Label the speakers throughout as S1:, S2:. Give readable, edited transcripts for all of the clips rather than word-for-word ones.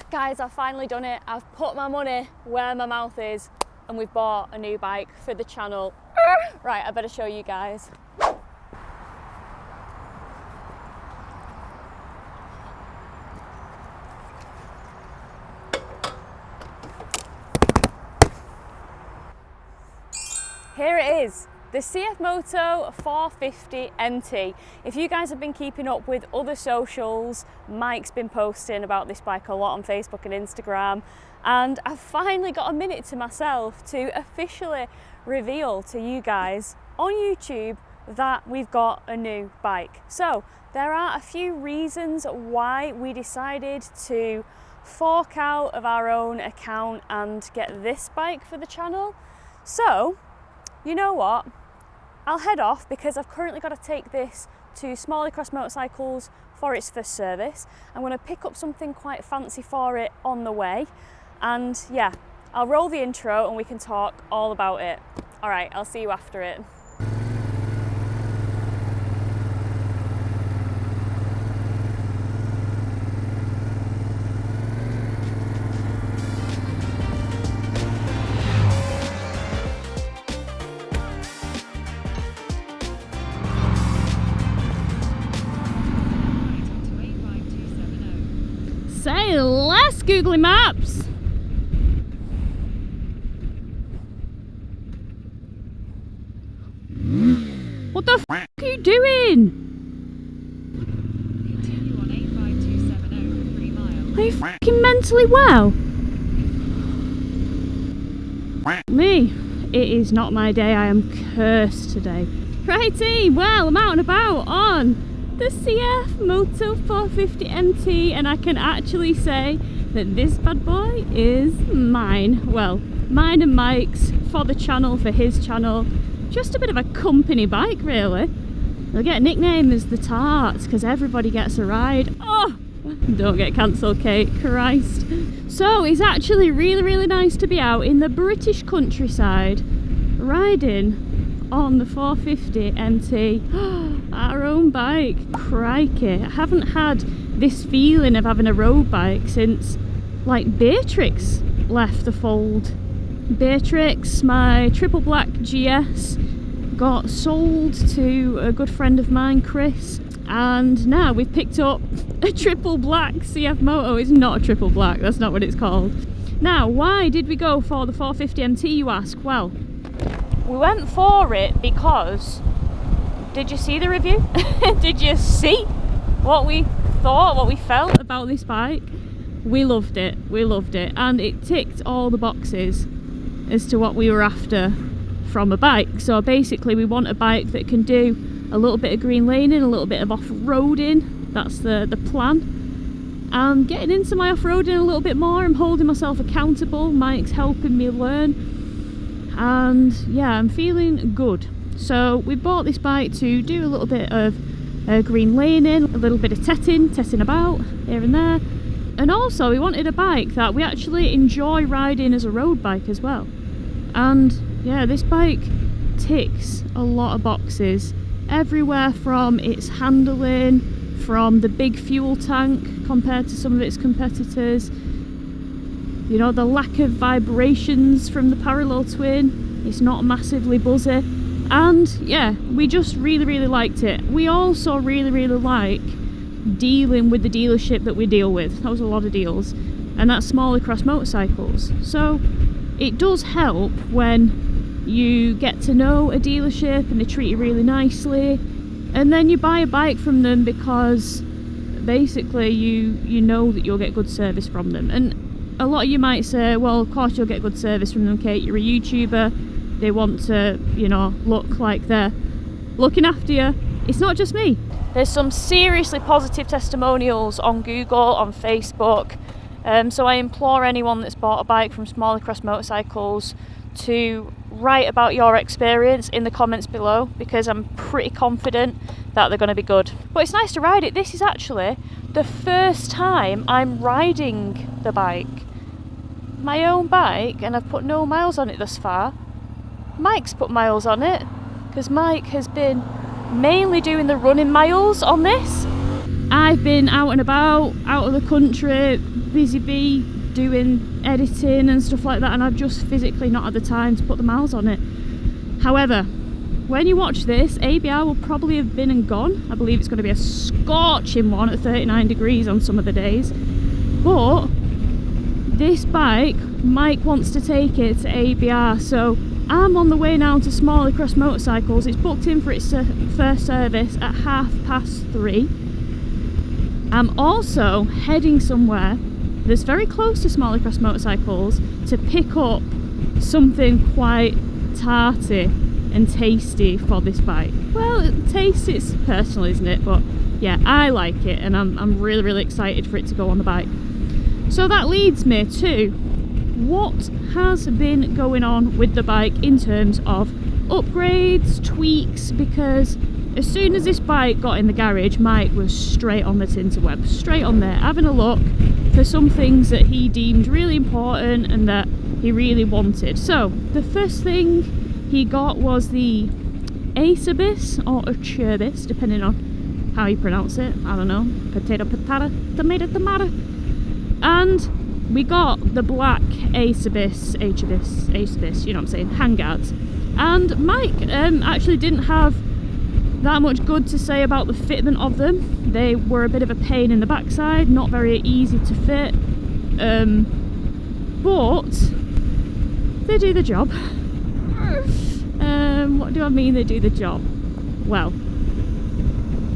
S1: Guys, I've finally done it. I've put my money where my mouth is and we've bought a new bike for the channel. Right, I better show you guys. Here it is, the CF Moto 450 MT. If you guys have been keeping up with other socials, Mike's been posting about this bike a lot on Facebook and Instagram, and I've finally got a minute to myself to officially reveal to you guys on YouTube that we've got a new bike. So there are a few reasons why we decided to fork out of our own account and get this bike for the channel. So you know what, I'll head off because I've currently got to take this to Smalley Cross Motorcycles for its first service. I'm going to pick up something quite fancy for it on the way, and yeah, I'll roll the intro and we can talk all about it. All right, I'll see you after it. Say less, Googly Maps. What the f are you doing?
S2: Continue on 85270 for 3 miles.
S1: Are you f***ing mentally well? Me, it is not my day. I am cursed today. Righty, well, I'm out and about on the CF Moto 450 MT, and I can actually say that this bad boy is mine. Well, mine and Mike's for the channel, for his channel. Just a bit of a company bike, really. They'll get a nickname as the Tarts because everybody gets a ride. Oh, don't get cancelled, Kate, Christ. So it's actually really nice to be out in the British countryside riding on the 450 MT, our own bike. Crikey, I haven't had this feeling of having a road bike since like Beatrix left the fold. Beatrix, my triple black GS, got sold to a good friend of mine, Chris, and now we've picked up a triple black CF Moto. It's not a triple black, that's not what it's called. Now, why did we go for the 450 MT, you ask? Well, we went for it because, did you see the review? Did you see what we thought, what we felt about this bike? We loved it, and it ticked all the boxes as to what we were after from a bike. So basically we want a bike that can do a little bit of green laning, a little bit of off-roading. That's the plan. And getting into my off-roading a little bit more, I'm holding myself accountable. Mike's helping me learn. And yeah, I'm feeling good. So we bought this bike to do a little bit of green laning, a little bit of testing about here and there. And also we wanted a bike that we actually enjoy riding as a road bike as well. And yeah, this bike ticks a lot of boxes. Everywhere from its handling, from the big fuel tank compared to some of its competitors. You know, the lack of vibrations from the parallel twin, it's not massively buzzy, and yeah, we just really liked it. We also really like dealing with the dealership that we deal with. That was a lot of deals, and that's Smalley Cross Motorcycles. So it does help when you get to know a dealership and they treat you really nicely, and then you buy a bike from them because basically you know that you'll get good service from them. And a lot of you might say, well, of course you'll get good service from them, Kate, you're a YouTuber, they want to, you know, look like they're looking after you. It's not just me. There's some seriously positive testimonials on Google, on Facebook, so I implore anyone that's bought a bike from Smalley Cross Motorcycles to write about your experience in the comments below, because I'm pretty confident that they're going to be good. But it's nice to ride it. This is actually the first time I'm riding the bike. My own bike, and I've put no miles on it thus far. Mike's put miles on it because Mike has been mainly doing the running miles on this. I've been out and about, out of the country, busy bee doing editing and stuff like that, and I've just physically not had the time to put the miles on it. However, when you watch this, ABR will probably have been and gone. I believe it's going to be a scorching one at 39 degrees on some of the days. But this bike, Mike wants to take it to ABR, so I'm on the way now to Smalley Cross Motorcycles. It's booked in for its first service at 3:30. I'm also heading somewhere that's very close to Smalley Cross Motorcycles to pick up something quite tarty and tasty for this bike. Well, taste, it's personal, isn't it? But yeah, I like it, and I'm really excited for it to go on the bike. So that leads me to what has been going on with the bike in terms of upgrades, tweaks, because as soon as this bike got in the garage, Mike was straight on the Tinterweb, straight on there, having a look for some things that he deemed really important and that he really wanted. So the first thing he got was the Acerbis, or Acerbis, depending on how you pronounce it. I don't know, potato, patata, tomato, tomato. And we got the black Acerbis, you know what I'm saying, handguards. And Mike actually didn't have that much good to say about the fitment of them. They were a bit of a pain in the backside, not very easy to fit, but they do the job. What do I mean they do the job? Well,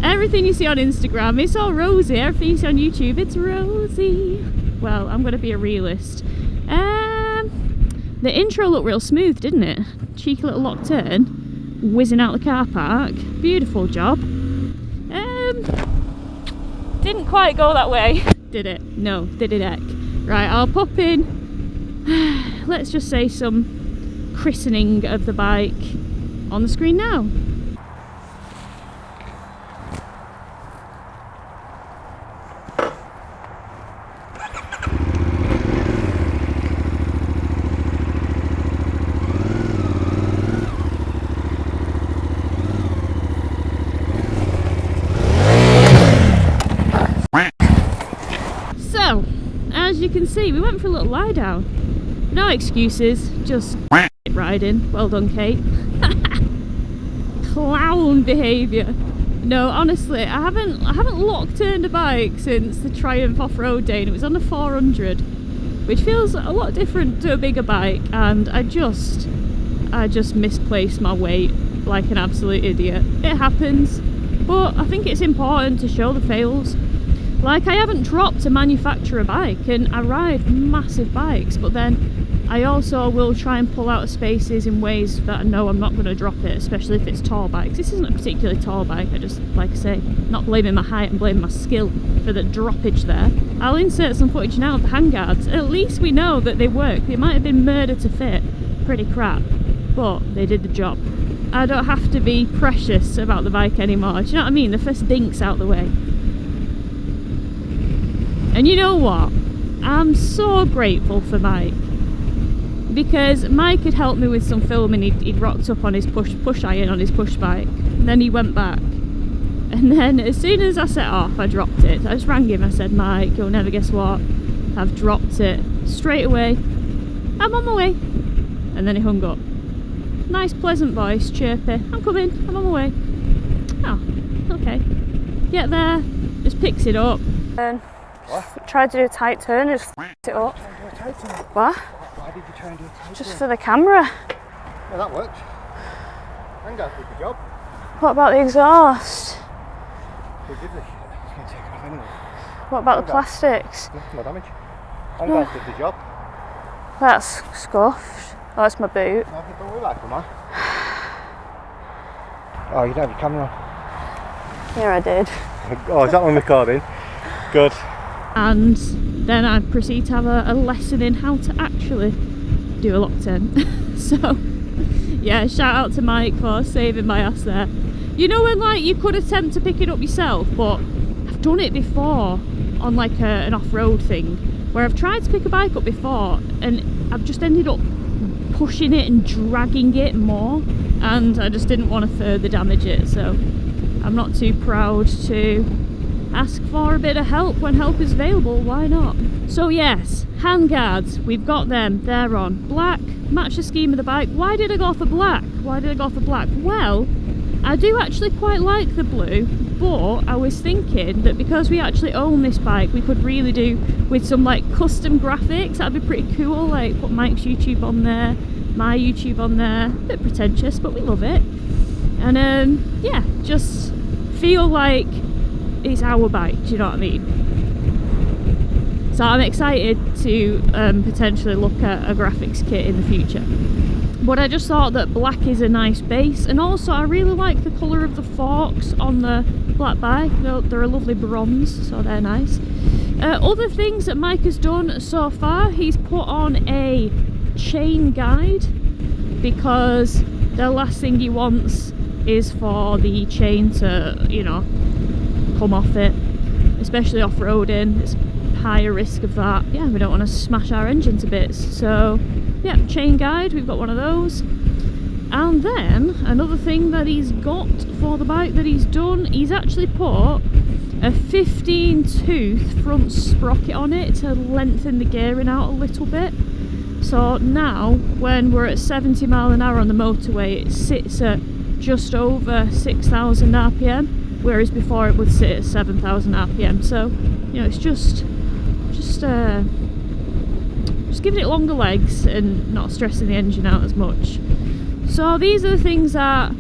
S1: everything you see on Instagram, it's all rosy. Everything you see on YouTube, it's rosy. Well, I'm going to be a realist. The intro looked real smooth, didn't it? Cheeky little lock turn, whizzing out the car park. Beautiful job. Didn't quite go that way, did it? No, did it heck? Right, I'll pop in, let's just say some christening of the bike on the screen now. So, as you can see, we went for a little lie down. No excuses, just riding. Well done, Kate. Clown behaviour. No, honestly, I haven't lock turned a bike since the Triumph off-road day, and it was on the 400, which feels a lot different to a bigger bike, and I just misplaced my weight like an absolute idiot. It happens, but I think it's important to show the fails. Like, I haven't dropped to manufacture a bike, and I ride massive bikes, but then I also will try and pull out of spaces in ways that I know I'm not going to drop it, especially if it's tall bikes. This isn't a particularly tall bike, I just, like I say, not blaming my height and blaming my skill for the droppage there. I'll insert some footage now of the handguards. At least we know that they work. They might have been murder to fit, pretty crap, but they did the job. I don't have to be precious about the bike anymore, do you know what I mean? The first dink's out the way. And you know what? I'm so grateful for Mike, because Mike had helped me with some filming. He'd rocked up on his push iron on his push bike, and then he went back, and then as soon as I set off, I dropped it. I just rang him. I said, Mike, you'll never guess what, I've dropped it. Straight away, I'm on my way. And then he hung up. Nice pleasant voice, chirpy, I'm coming, I'm on my way. Oh, okay. Get there, just picks it up and tried to do a tight turn and just f***ed it up. What?
S3: Why did you try and do a tight
S1: Just
S3: turn?
S1: for the camera.
S3: Yeah, that worked. Handguards did the job.
S1: What about the exhaust?
S3: They did this. It's going to take it off anyway.
S1: What about the plastics?
S3: Nothing more damage. Handguards did the job.
S1: That's scuffed. Oh, that's my boot.
S3: No, don't worry about it, man. Oh, you don't have your camera on.
S1: Yeah, I did.
S3: Oh, is that one recording? Good.
S1: And then I proceed to have a lesson in how to actually do a lock turn. So, yeah, shout out to Mike for saving my ass there. You know when, like, you could attempt to pick it up yourself, but I've done it before on like an off-road thing, where I've tried to pick a bike up before and I've just ended up pushing it and dragging it more, and I just didn't want to further damage it, so I'm not too proud to ask for a bit of help when help is available. Why not? So yes, handguards, we've got them, they're on. Black, match the scheme of the bike. Why did I go for black? Well, I do actually quite like the blue, but I was thinking that because we actually own this bike, we could really do with some like custom graphics. That'd be pretty cool, like put Mike's YouTube on there, my YouTube on there. A bit pretentious, but we love it. And yeah, just feel like it's our bike, do you know what I mean? So I'm excited to potentially look at a graphics kit in the future. But I just thought that black is a nice base, and also I really like the colour of the forks on the black bike. They're a lovely bronze, so they're nice. Other things that Mike has done so far, he's put on a chain guide, because the last thing he wants is for the chain to, you know, come off it, especially off-roading. It's higher risk of that. Yeah, we don't want to smash our engine to bits. So yeah, chain guide, we've got one of those. And then another thing that he's got for the bike that he's done, he's actually put a 15 tooth front sprocket on it to lengthen the gearing out a little bit. So now when we're at 70 mile an hour on the motorway, it sits at just over 6,000 RPM, whereas before it would sit at 7,000 RPM. So, you know, it's just giving it longer legs and not stressing the engine out as much. So these are the things that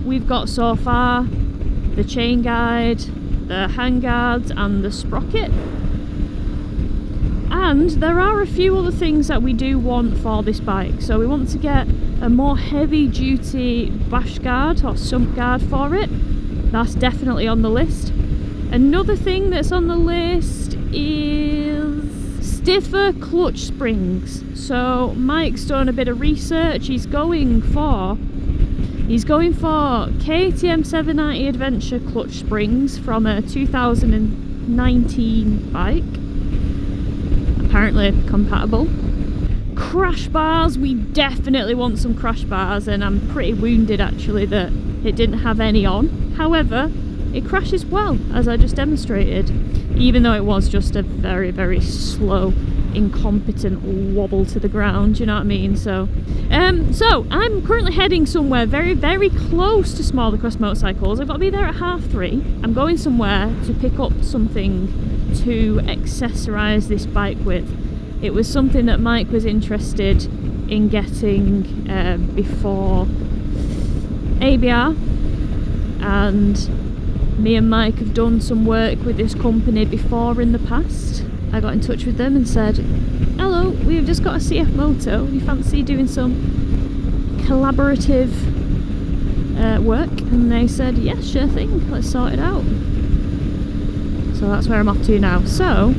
S1: we've got so far: the chain guide, the handguards and the sprocket. And there are a few other things that we do want for this bike. So we want to get a more heavy duty bash guard or sump guard for it. That's definitely on the list. Another thing that's on the list is stiffer clutch springs. So Mike's done a bit of research. He's going for KTM 790 Adventure clutch springs from a 2019 bike. Apparently compatible. Crash bars, we definitely want some crash bars, and I'm pretty wounded actually that it didn't have any on. However, it crashes well, as I just demonstrated, even though it was just a very, very slow, incompetent wobble to the ground, you know what I mean? So I'm currently heading somewhere very, very close to Small Across Motorcycles. I've got to be there at 3:30. I'm going somewhere to pick up something to accessorise this bike with. It was something that Mike was interested in getting before ABR, and me and Mike have done some work with this company before in the past. I got in touch with them and said, hello, we've just got a CF moto, you fancy doing some collaborative work? And they said, yes, sure thing, let's sort it out. So that's where I'm off to now. So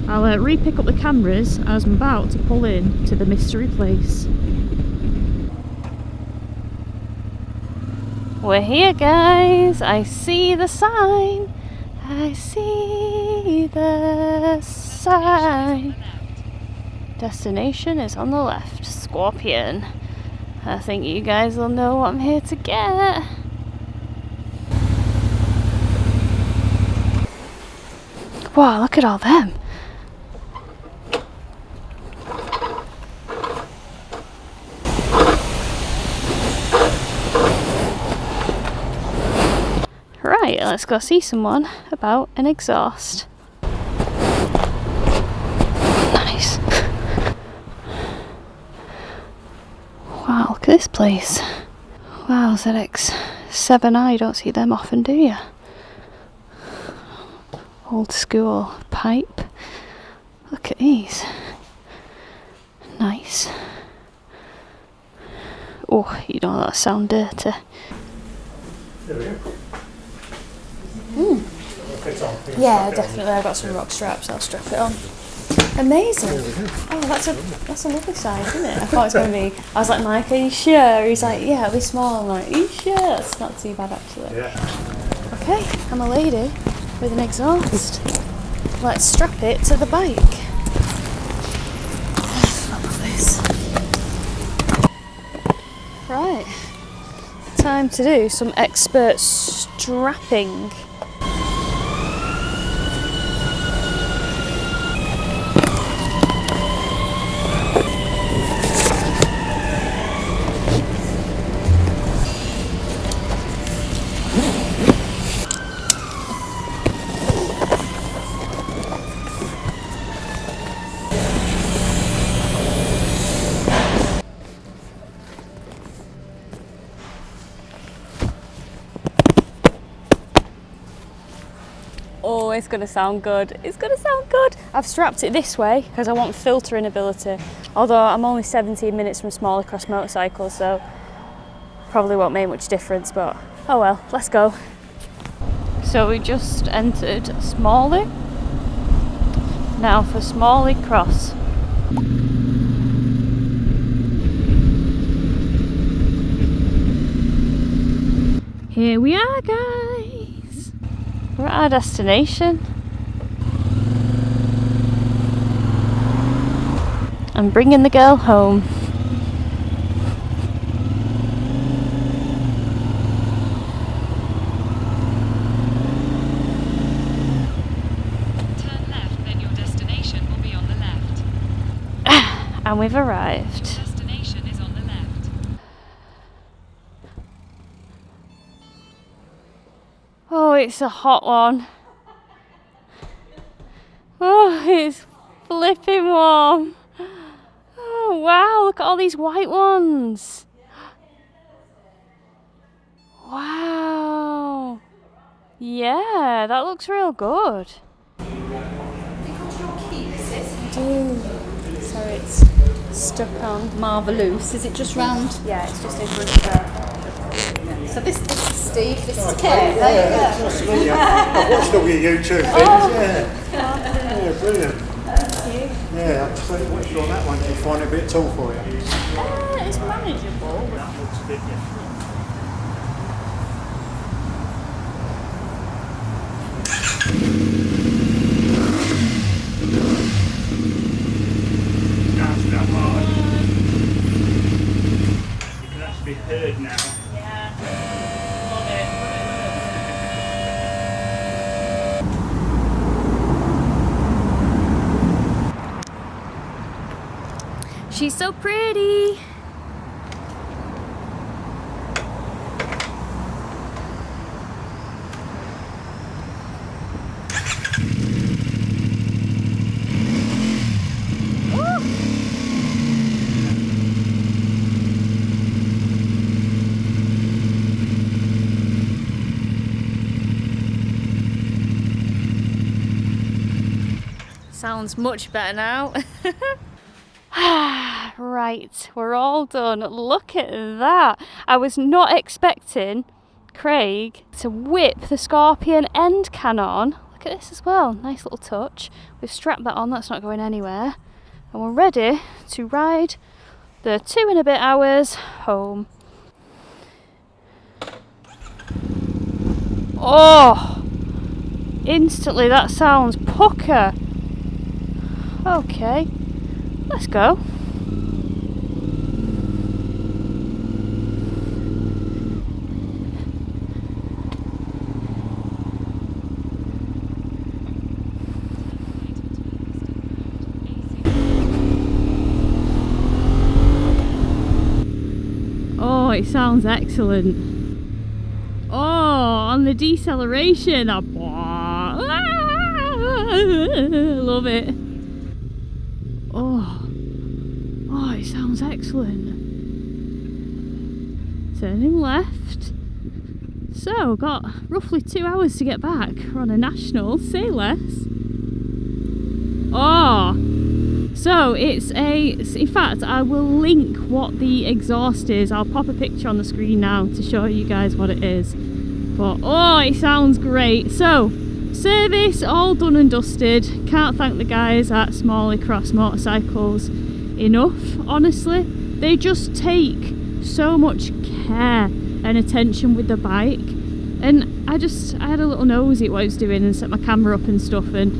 S1: I'll re-pick up the cameras as I'm about to pull in to the mystery place. We're here, guys. I see the sign. I see the sign. Destination is on the left. Scorpion. I think you guys will know what I'm here to get. Wow, look at all them. Right, let's go see someone about an exhaust. Nice. Wow, look at this place. Wow, ZX7i, you don't see them often, do you? Old school pipe. Look at these. Nice. Oh, you know that sound dirty.
S3: There we go.
S1: Mm. Yeah, definitely. I've got some rock straps. I'll strap it on. Amazing. Oh, that's a lovely size, isn't it? I thought it was going to be. I was like, Mike, are you sure? He's like, yeah, it'll be small. I'm like, are you sure? It's not too bad actually.
S3: Yeah.
S1: Okay, I'm a lady with an exhaust. Let's strap it to the bike. I love this. Right. Time to do some expert strapping. it's going to sound good. It's going to sound good. I've strapped it this way because I want filtering ability. Although I'm only 17 minutes from Smalley Cross Motorcycle, so probably won't make much difference, but oh well, let's go. So we just entered Smalley. Now for Smalley Cross. Here we are, guys. We're at our destination. I'm bringing the girl home.
S2: Turn left, then your destination will be on the left.
S1: And we've arrived.
S2: Destination is on the left.
S1: Oh, it's a hot one. Oh, it's flipping warm. Oh, wow, look at all these white ones. Wow. Yeah, that looks real good. I do. Sorry, it's stuck on.
S4: Marvellous. Is it just round?
S1: Yeah, it's just in front of her.
S4: So this is Steve, this is Kate. There you go.
S3: I've watched all your YouTube things, yeah, brilliant.
S1: Thank you.
S3: Yeah, I've seen watched you on that one. Do you find it a bit tall for you?
S1: It's manageable.
S3: That looks a bit different. That's that hard. You can actually be heard now.
S1: Yeah. Love it. She's so pretty. Sounds much better now. Right, we're all done. Look at that. I was not expecting Craig to whip the Scorpion end cannon. Look at this as well. Nice little touch. We've strapped that on, that's not going anywhere. And we're ready to ride the 2 and a bit hours home. Oh! Instantly that sounds pucker. Okay, let's go. Oh, it sounds excellent. Oh, on the deceleration. I love it. Oh, it sounds excellent. Turning left. So, got roughly 2 hours to get back. We're on a national, say less. Oh, so in fact, I will link what the exhaust is. I'll pop a picture on the screen now to show you guys what it is. But, oh, it sounds great. So, service all done and dusted. Can't thank the guys at Smalley Cross Motorcycles enough, honestly. They just take so much care and attention with the bike, and I had a little nosy at what he was doing and set my camera up and stuff, and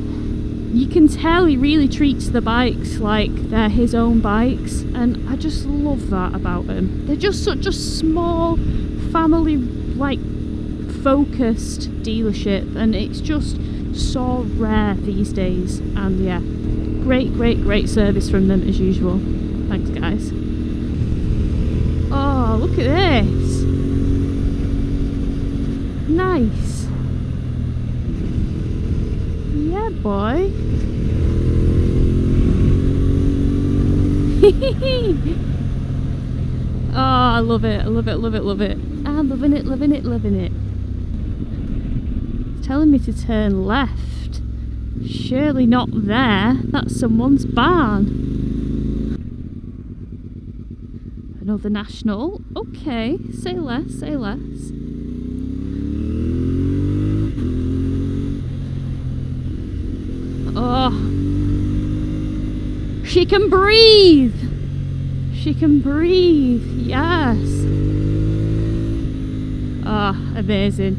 S1: you can tell he really treats the bikes like they're his own bikes, and I just love that about them. They're just such a small family like focused dealership, and it's just so rare these days. And yeah, great service from them as usual. Thanks guys. Oh, look at this. Nice. Yeah, boy. Oh, I love it. I'm loving it. It's telling me to turn left. Surely not there. That's someone's barn. Another national. Okay, say less, say less. Oh. She can breathe! She can breathe, yes. Ah, amazing.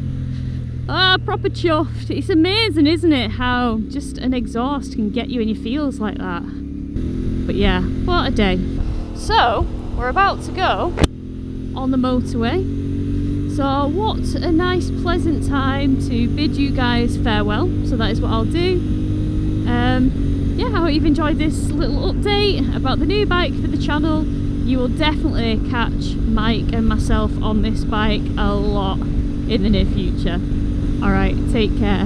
S1: Ah, proper chuffed. It's amazing, isn't it, how just an exhaust can get you in your feels like that. But yeah, what a day. So, we're about to go on the motorway. So what a nice pleasant time to bid you guys farewell. So that is what I'll do. Yeah, I hope you've enjoyed this little update about the new bike for the channel. You will definitely catch Mike and myself on this bike a lot in the near future. Alright, take care.